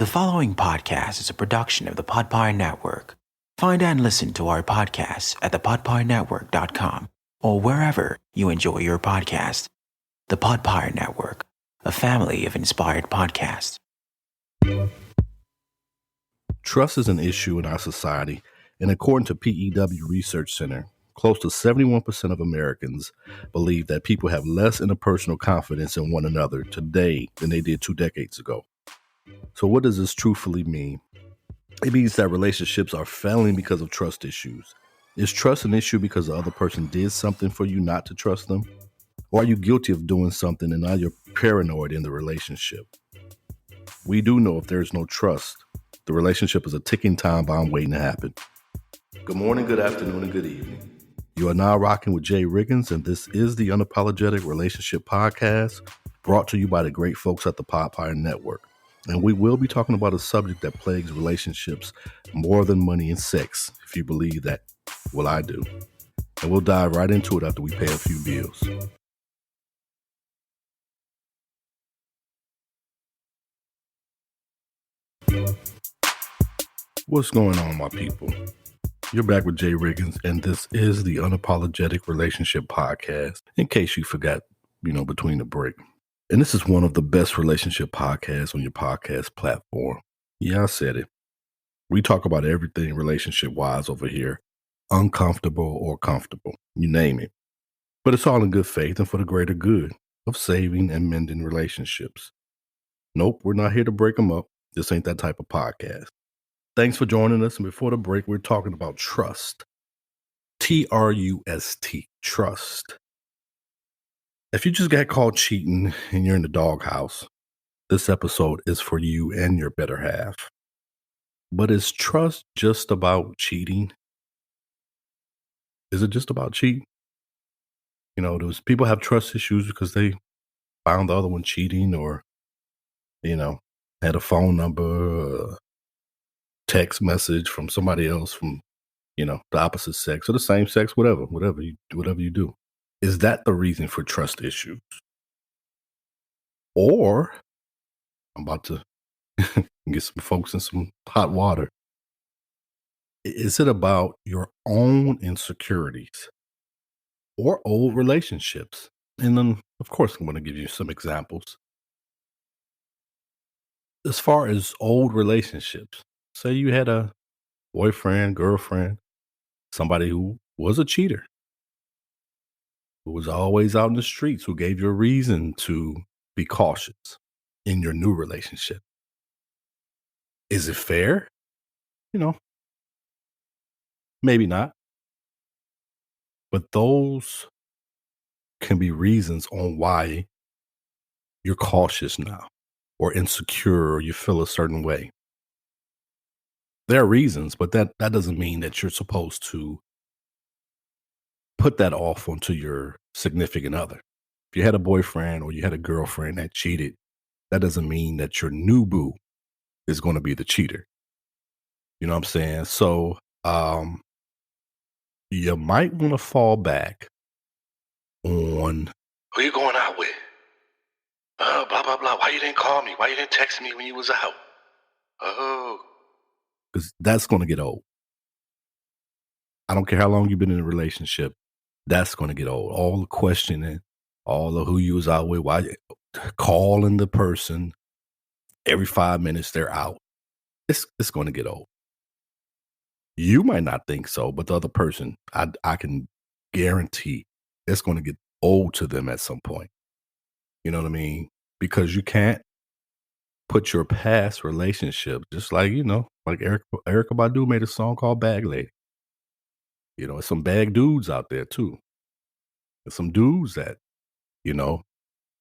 The following podcast is a production of the Podpire Network. Find and listen to our podcasts at thepodpirenetwork.com or wherever you enjoy your podcast. The Podpire Network, a family of inspired podcasts. Trust is an issue in our society, and according to PEW Research Center, close to 71% of Americans believe that people have less interpersonal confidence in one another today than they did 2 decades ago. So what does this truthfully mean? It means that relationships are failing because of trust issues. Is trust an issue because the other person did something for you not to trust them? Or are you guilty of doing something and now you're paranoid in the relationship? We do know if there's no trust, the relationship is a ticking time bomb waiting to happen. Good morning, good afternoon, and good evening. You are now rocking with Jay Riggins, and this is the Unapologetic Relationship Podcast, brought to you by the great folks at the Podpire Network. And we will be talking about a subject that plagues relationships more than money and sex, if you believe that. Well, I do. And we'll dive right into it after we pay a few bills. What's going on, my people? You're back with Jay Riggins, and this is the Unapologetic Relationship Podcast, in case you forgot, between the break. And this is one of the best relationship podcasts on your podcast platform. Yeah, I said it. We talk about everything relationship-wise over here, uncomfortable or comfortable, you name it. But it's all in good faith and for the greater good of saving and mending relationships. Nope, we're not here to break them up. This ain't that type of podcast. Thanks for joining us. And before the break, we're talking about trust. T-R-U-S-T, trust. If you just got caught cheating and you're in the doghouse, this episode is for you and your better half. But is trust just about cheating? Is it just about cheating? Those people have trust issues because they found the other one cheating or, had a phone number, text message from somebody else from, the opposite sex or the same sex, whatever you do. Is that the reason for trust issues? Or I'm about to get some folks in some hot water. Is it about your own insecurities or old relationships? And then, of course, I'm going to give you some examples. As far as old relationships, say you had a boyfriend, girlfriend, somebody who was a cheater, who was always out in the streets, who gave you a reason to be cautious in your new relationship. Is it fair? Maybe not. But those can be reasons on why you're cautious now or insecure or you feel a certain way. There are reasons, but that doesn't mean that you're supposed to put that off onto your significant other. If you had a boyfriend or you had a girlfriend that cheated, that doesn't mean that your new boo is going to be the cheater. You know what I'm saying? So you might want to fall back on who you going out with. Blah, blah, blah. Why you didn't call me? Why you didn't text me when you was out? Oh. Because that's going to get old. I don't care how long you've been in a relationship. That's going to get old. All the questioning, all of who you was out with, why calling the person every 5 minutes they're out. It's going to get old. You might not think so, but the other person, I can guarantee it's going to get old to them at some point. You know what I mean? Because you can't put your past relationship, just like, like Erykah Badu made a song called Bag Lady. There's some bag dudes out there too. There's some dudes that,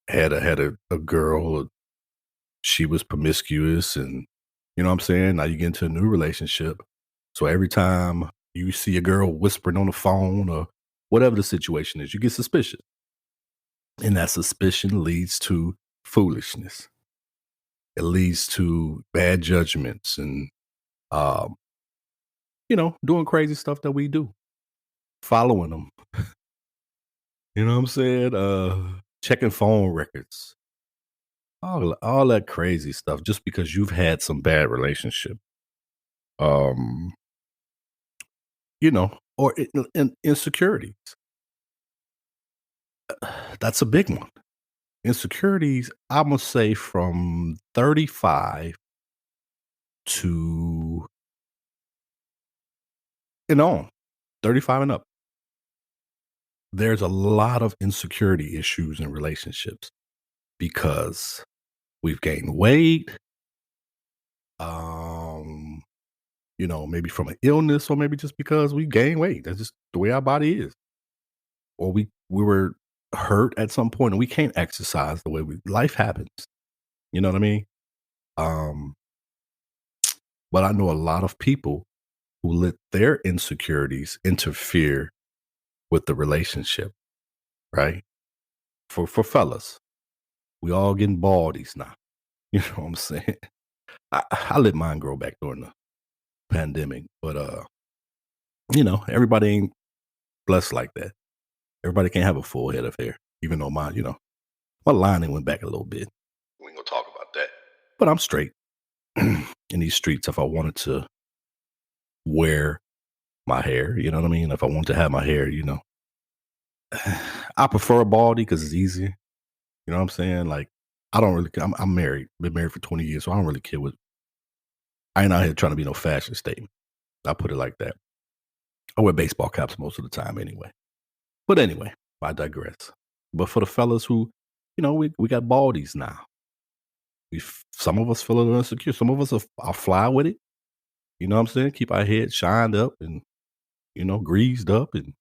had a girl, she was promiscuous and, you know what I'm saying? Now you get into a new relationship. So every time you see a girl whispering on the phone or whatever the situation is, you get suspicious. And that suspicion leads to foolishness. It leads to bad judgments and, doing crazy stuff that we do. Following them. You know what I'm saying? Checking phone records. all that crazy stuff just because you've had some bad relationship. Or insecurities. That's a big one. Insecurities, I must say from 35 to on, 35 and up. There's a lot of insecurity issues in relationships because we've gained weight, maybe from an illness or maybe just because we gained weight. That's just the way our body is. Or we were hurt at some point and we can't exercise the way life happens. You know what I mean? But I know a lot of people who let their insecurities interfere with the relationship, right? For fellas, we all getting baldies now. You know what I'm saying? I let mine grow back during the pandemic, but everybody ain't blessed like that. Everybody can't have a full head of hair, even though mine, my lining went back a little bit. We ain't gonna talk about that. But I'm straight in these streets. If I wanted to wear my hair, you know what I mean? If I wanted to have my hair, I prefer a baldy because it's easier. You know what I'm saying? Like, I don't really, I'm married, been married for 20 years, so I don't really care I ain't out here trying to be no fashion statement. I'll put it like that. I wear baseball caps most of the time anyway. But anyway, I digress. But for the fellas who, we got baldies now. Some of us feel a little insecure. Some of us are fly with it. You know what I'm saying? Keep our head shined up and, greased up and, you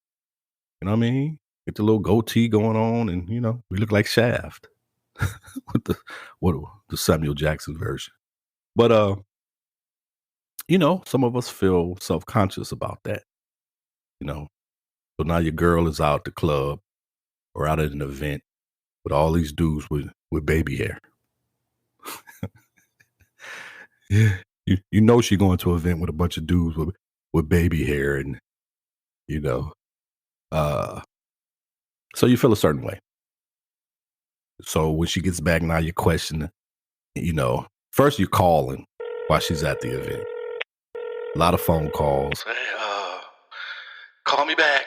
know what I mean? Get the little goatee going on and, we look like Shaft with the Samuel Jackson version. But, some of us feel self-conscious about that, So now your girl is out at the club or out at an event with all these dudes with baby hair. Yeah. You know she going to an event with a bunch of dudes with baby hair and, so you feel a certain way. So when she gets back, now you're questioning, first you're calling while she's at the event. A lot of phone calls. Hey, call me back.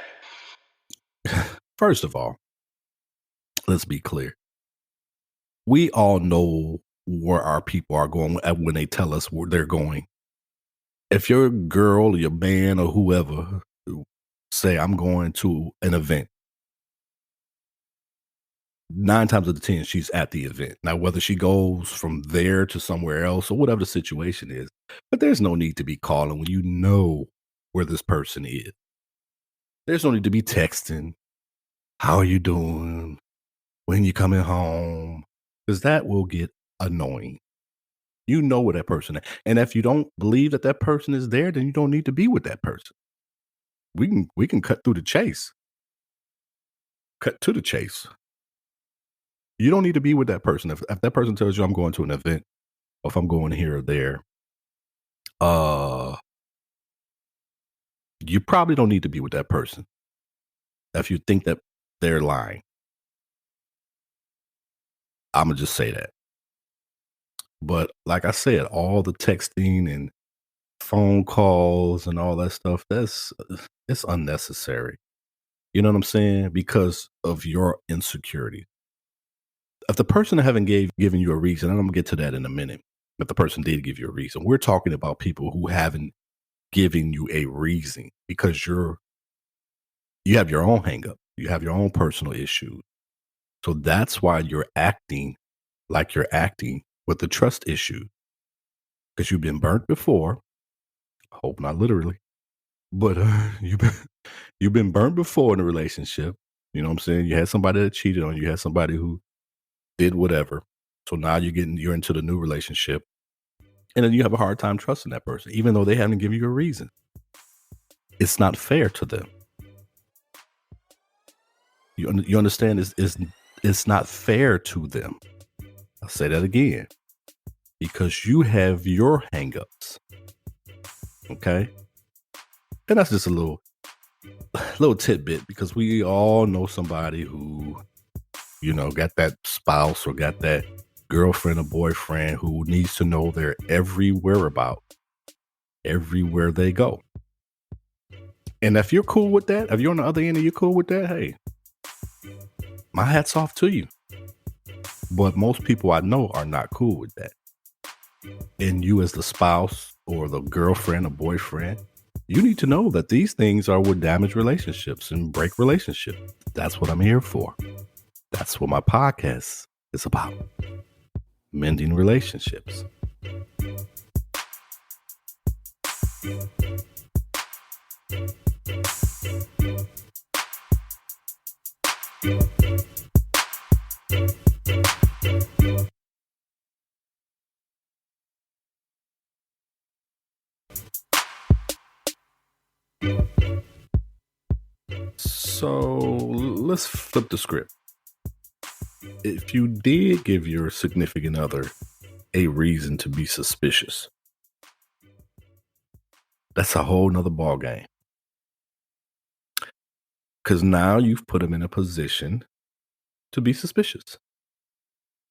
First of all, let's be clear. We all know where our people are going when they tell us where they're going. If your girl or your man or whoever say, I'm going to an event, 9 times out of 10, she's at the event. Now, whether she goes from there to somewhere else or whatever the situation is, but there's no need to be calling when you know where this person is. There's no need to be texting. How are you doing? When you coming home? Because that will get annoying. You know where that person is. And if you don't believe that person is there, then you don't need to be with that person. We can cut through the chase. Cut to the chase. You don't need to be with that person. If that person tells you I'm going to an event, or if I'm going here or there, you probably don't need to be with that person. If you think that they're lying, I'm going to just say that. But like I said, all the texting and phone calls and all that stuff, it's unnecessary. You know what I'm saying? Because of your insecurity. If the person haven't given you a reason, and I'm going to get to that in a minute, if the person did give you a reason, we're talking about people who haven't given you a reason because you have your own hang up. You have your own personal issues. So that's why you're acting like you're acting with the trust issue, because you've been burnt before. I hope not literally, but you've been burnt before in a relationship. You know what I'm saying? You had somebody that cheated on you. You had somebody who did whatever. So now you're into the new relationship, and then you have a hard time trusting that person, even though they haven't given you a reason. It's not fair to them. You understand? It's not fair to them. I'll say that again, because you have your hangups. Okay, and that's just a little tidbit, because we all know somebody who, got that spouse or got that girlfriend or boyfriend who needs to know their every whereabout, everywhere they go. And if you're cool with that, if you're on the other end and you're cool with that, hey, my hat's off to you. But most people I know are not cool with that. And you as the spouse or the girlfriend or boyfriend, you need to know that these things are what damage relationships and break relationships. That's what I'm here for. That's what my podcast is about. Mending relationships. So let's flip the script. If you did give your significant other a reason to be suspicious, that's a whole nother ball game. Because now you've put them in a position to be suspicious,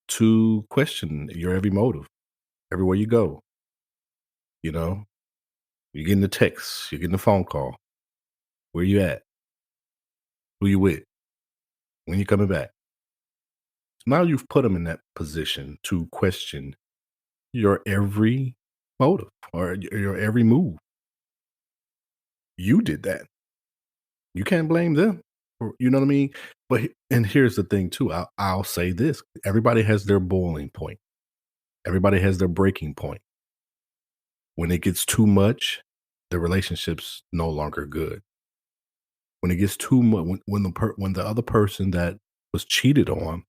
to question your every motive, everywhere you go. You know, you're getting the text, you're getting the phone call. Where you at? Who you with? When you coming back? So now you've put them in that position to question your every motive or your every move. You did that. You can't blame them. You know what I mean? And here's the thing too. I'll say this. Everybody has their boiling point. Everybody has their breaking point. When it gets too much, the relationship's no longer good. When it gets too much, when the other person that was cheated on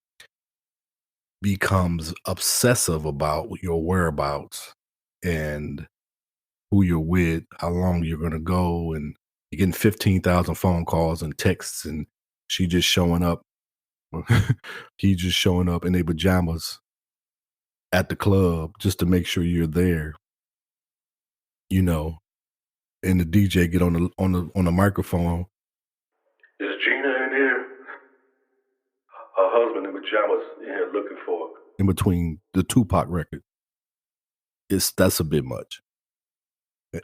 becomes obsessive about your whereabouts and who you're with, how long you're going to go, and you're getting 15,000 phone calls and texts, and she just showing up, he just showing up in their pajamas at the club just to make sure you're there, you know, and the DJ get on the microphone. Is Gina in here? Her husband in pajamas in here looking for her. In between the Tupac record. That's a bit much.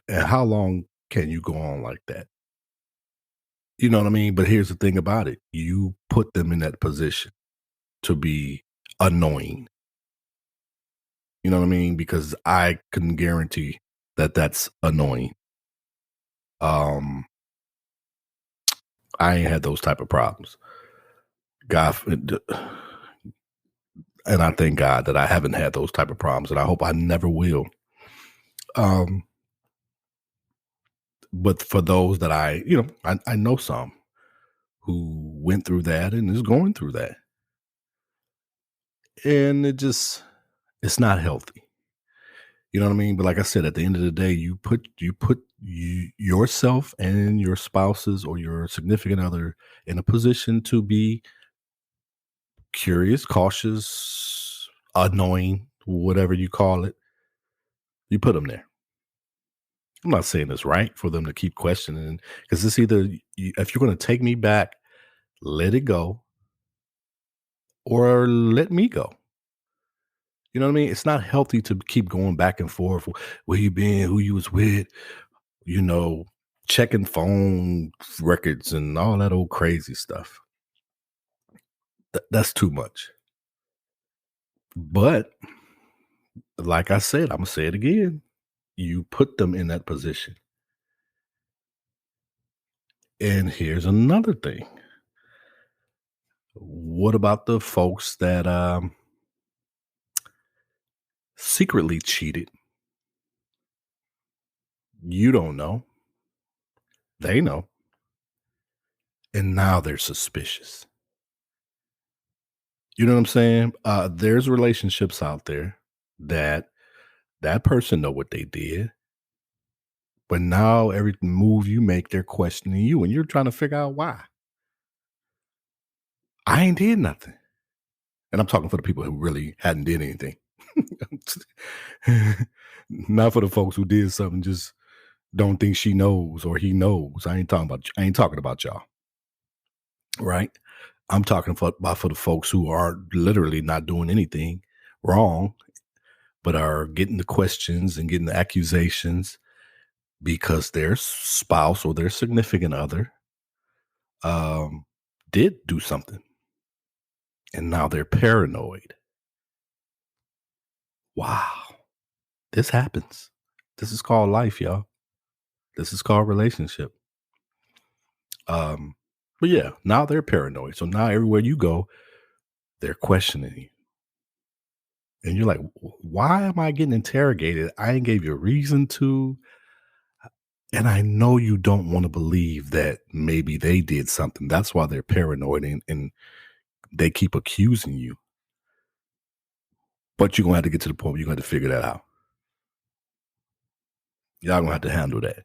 And how long can you go on like that? You know what I mean? But here's the thing about it. You put them in that position to be annoying. You know what I mean? Because I can guarantee that that's annoying. I ain't had those type of problems. God, and I thank God that I haven't had those type of problems, and I hope I never will. But for those that I know some who went through that and is going through that, and it's not healthy. You know what I mean? But like I said, at the end of the day, you put yourself and your spouses or your significant other in a position to be curious, cautious, annoying, whatever you call it. You put them there. I'm not saying it's right for them to keep questioning, because it's either if you're going to take me back, let it go, or let me go. You know what I mean? It's not healthy to keep going back and forth. Where you been? Who you was with? You know, checking phone records and all that old crazy stuff. That's too much. But like I said, I'm going to say it again. You put them in that position. And here's another thing. What about the folks that secretly cheated? You don't know. They know. And now they're suspicious. You know what I'm saying? There's relationships out there that person know what they did. But now every move you make, they're questioning you, and you're trying to figure out why. I ain't did nothing. And I'm talking for the people who really hadn't did anything. Not for the folks who did something, just don't think she knows or he knows. I ain't talking about y'all. Right? I'm talking about for the folks who are literally not doing anything, wrong, but are getting the questions and getting the accusations because their spouse or their significant other did do something. And now they're paranoid. Wow. This happens. This is called life, y'all. This is called relationship. But yeah, now they're paranoid. So now everywhere you go, they're questioning you. And you're like, why am I getting interrogated? I ain't gave you a reason to. And I know you don't want to believe that maybe they did something. That's why they're paranoid and they keep accusing you. But you're going to have to get to the point where you're going to have to figure that out. Y'all going to have to handle that.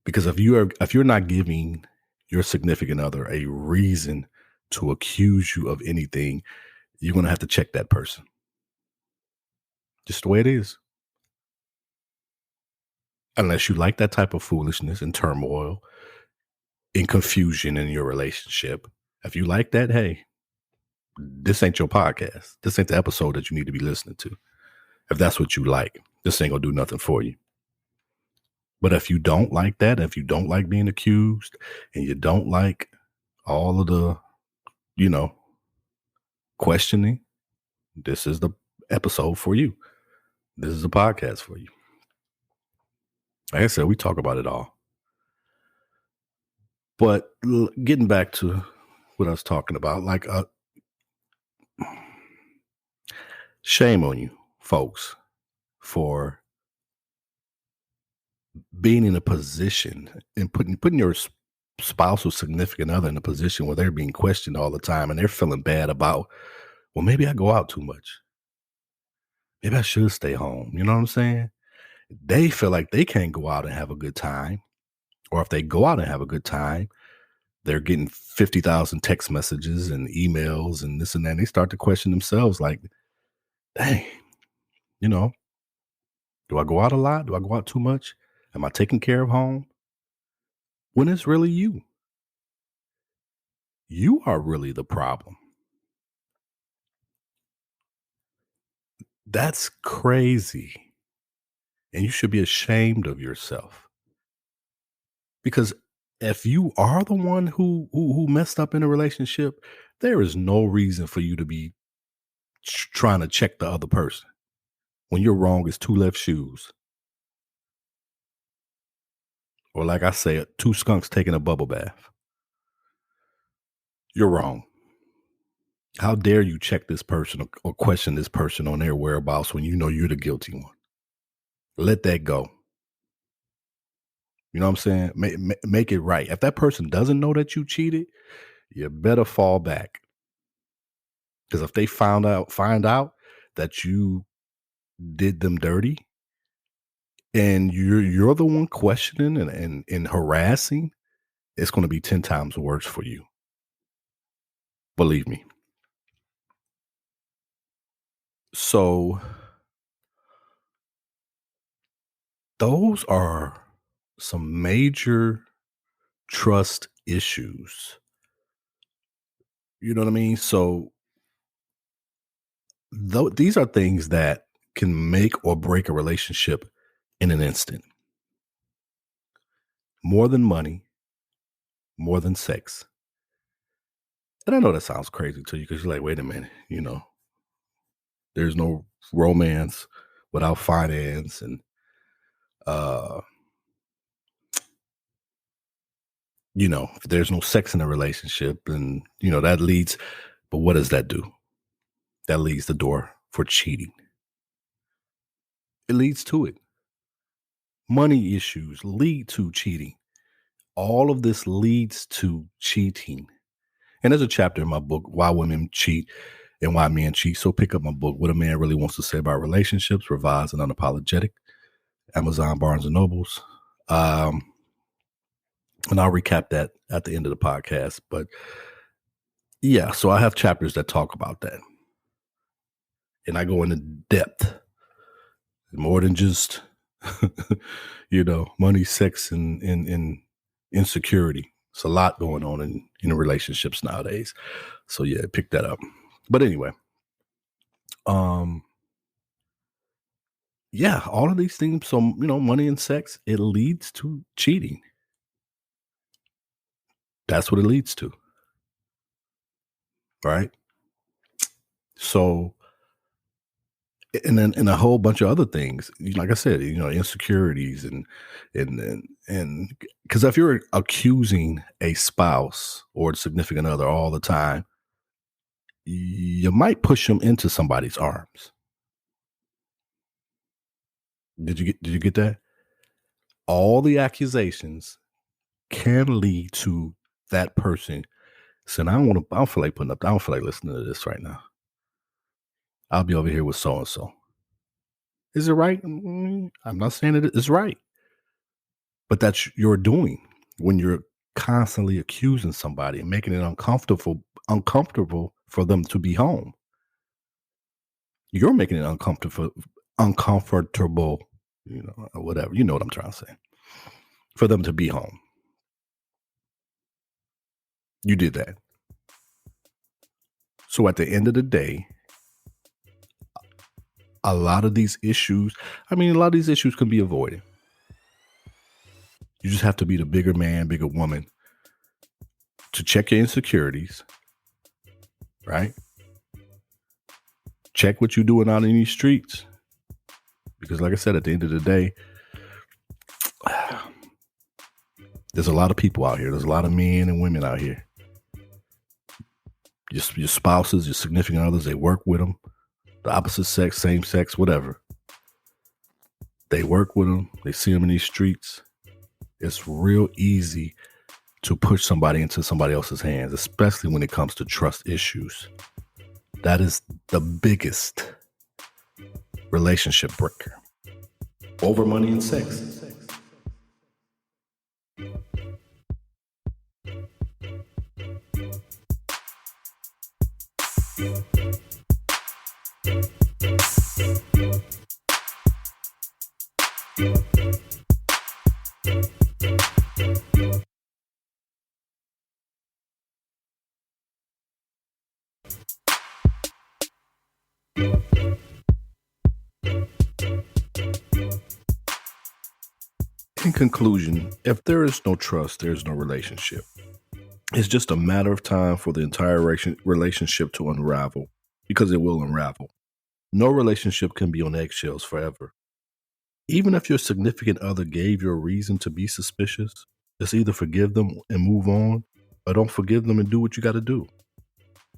Because if you're not giving your significant other a reason to accuse you of anything, you're going to have to check that person. Just the way it is. Unless you like that type of foolishness and turmoil and confusion in your relationship. If you like that, hey, this ain't your podcast. This ain't the episode that you need to be listening to. If that's what you like, this ain't gonna do nothing for you. But if you don't like that, if you don't like being accused and you don't like all of the, questioning, this is the episode for you. This is a podcast for you. Like I said, we talk about it all. But getting back to what I was talking about, like, shame on you, folks, for being in a position and putting your spouse or significant other in a position where they're being questioned all the time and they're feeling bad about, well, maybe I go out too much. Maybe I should stay home. You know what I'm saying? They feel like they can't go out and have a good time. Or if they go out and have a good time, they're getting 50,000 text messages and emails and this and that. And they start to question themselves like, dang, do I go out a lot? Do I go out too much? Am I taking care of home? When it's really you. You are really the problem. That's crazy. And you should be ashamed of yourself. Because if you are the one who messed up in a relationship, there is no reason for you to be trying to check the other person. When you're wrong, it's two left shoes. Or like I say, two skunks taking a bubble bath. You're wrong. How dare you check this person or question this person on their whereabouts when you know you're the guilty one? Let that go. You know what I'm saying? Make it right. If that person doesn't know that you cheated, you better fall back. Because if they find out that you did them dirty and you're the one questioning and harassing, it's going to be 10 times worse for you. Believe me. So those are some major trust issues. You know what I mean? So these are things that can make or break a relationship in an instant. More than money, more than sex. And I know that sounds crazy to you because you're like, wait a minute, there's no romance without finance and there's no sex in a relationship and that leads, but what does that do? That leads the door for cheating. It leads to it. Money issues lead to cheating. All of this leads to cheating. And there's a chapter in my book, Why Women Cheat and Why Men Cheat. So pick up my book, What a Man Really Wants to Say About Relationships, Revised and Unapologetic, Amazon, Barnes and Nobles. And I'll recap that at the end of the podcast. But yeah, so I have chapters that talk about that. And I go into depth, more than just, money, sex, and insecurity. It's a lot going on in relationships nowadays. So yeah, pick that up. But anyway, Yeah, all of these things. So, money and sex, it leads to cheating. That's what it leads to. Right? So, and then a whole bunch of other things, like I said, insecurities and because if you're accusing a spouse or a significant other all the time, you might push them into somebody's arms. Did you get that? All the accusations can lead to that person saying, I don't feel like listening to this right now. I'll be over here with so and so. Is it right? I'm not saying it is right. But that's you're doing when you're constantly accusing somebody and making it uncomfortable for them to be home. You're making it uncomfortable, whatever. You know what I'm trying to say. For them to be home. You did that. So at the end of the day, a lot of these issues can be avoided. You just have to be the bigger man, bigger woman to check your insecurities, right? Check what you're doing out in these streets. Because like I said, at the end of the day, there's a lot of people out here. There's a lot of men and women out here. Your spouses, your significant others, they work with them. The opposite sex, same sex, whatever. They work with them. They see them in these streets. It's real easy to push somebody into somebody else's hands, especially when it comes to trust issues. That is the biggest relationship breaker. Over money and sex. In conclusion, if there is no trust, there's no relationship. It's just a matter of time for the entire relationship to unravel, because it will unravel. No relationship can be on eggshells forever. Even if your significant other gave you a reason to be suspicious, it's either forgive them and move on, or don't forgive them and do what you got to do.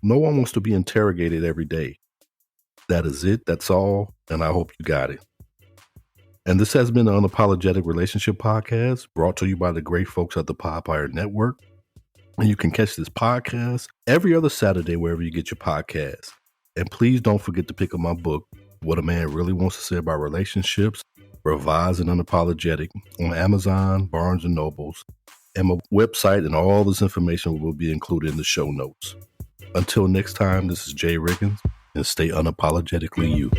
No one wants to be interrogated every day. That is it. That's all. And I hope you got it. And this has been the Unapologetic Relationship Podcast, brought to you by the great folks at the Podpire Network. And you can catch this podcast every other Saturday wherever you get your podcasts. And please don't forget to pick up my book, What a Man Really Wants to Say About Relationships, Revised and Unapologetic, on Amazon, Barnes & Nobles, and my website, and all this information will be included in the show notes. Until next time, this is Jay Riggins, and stay unapologetically you.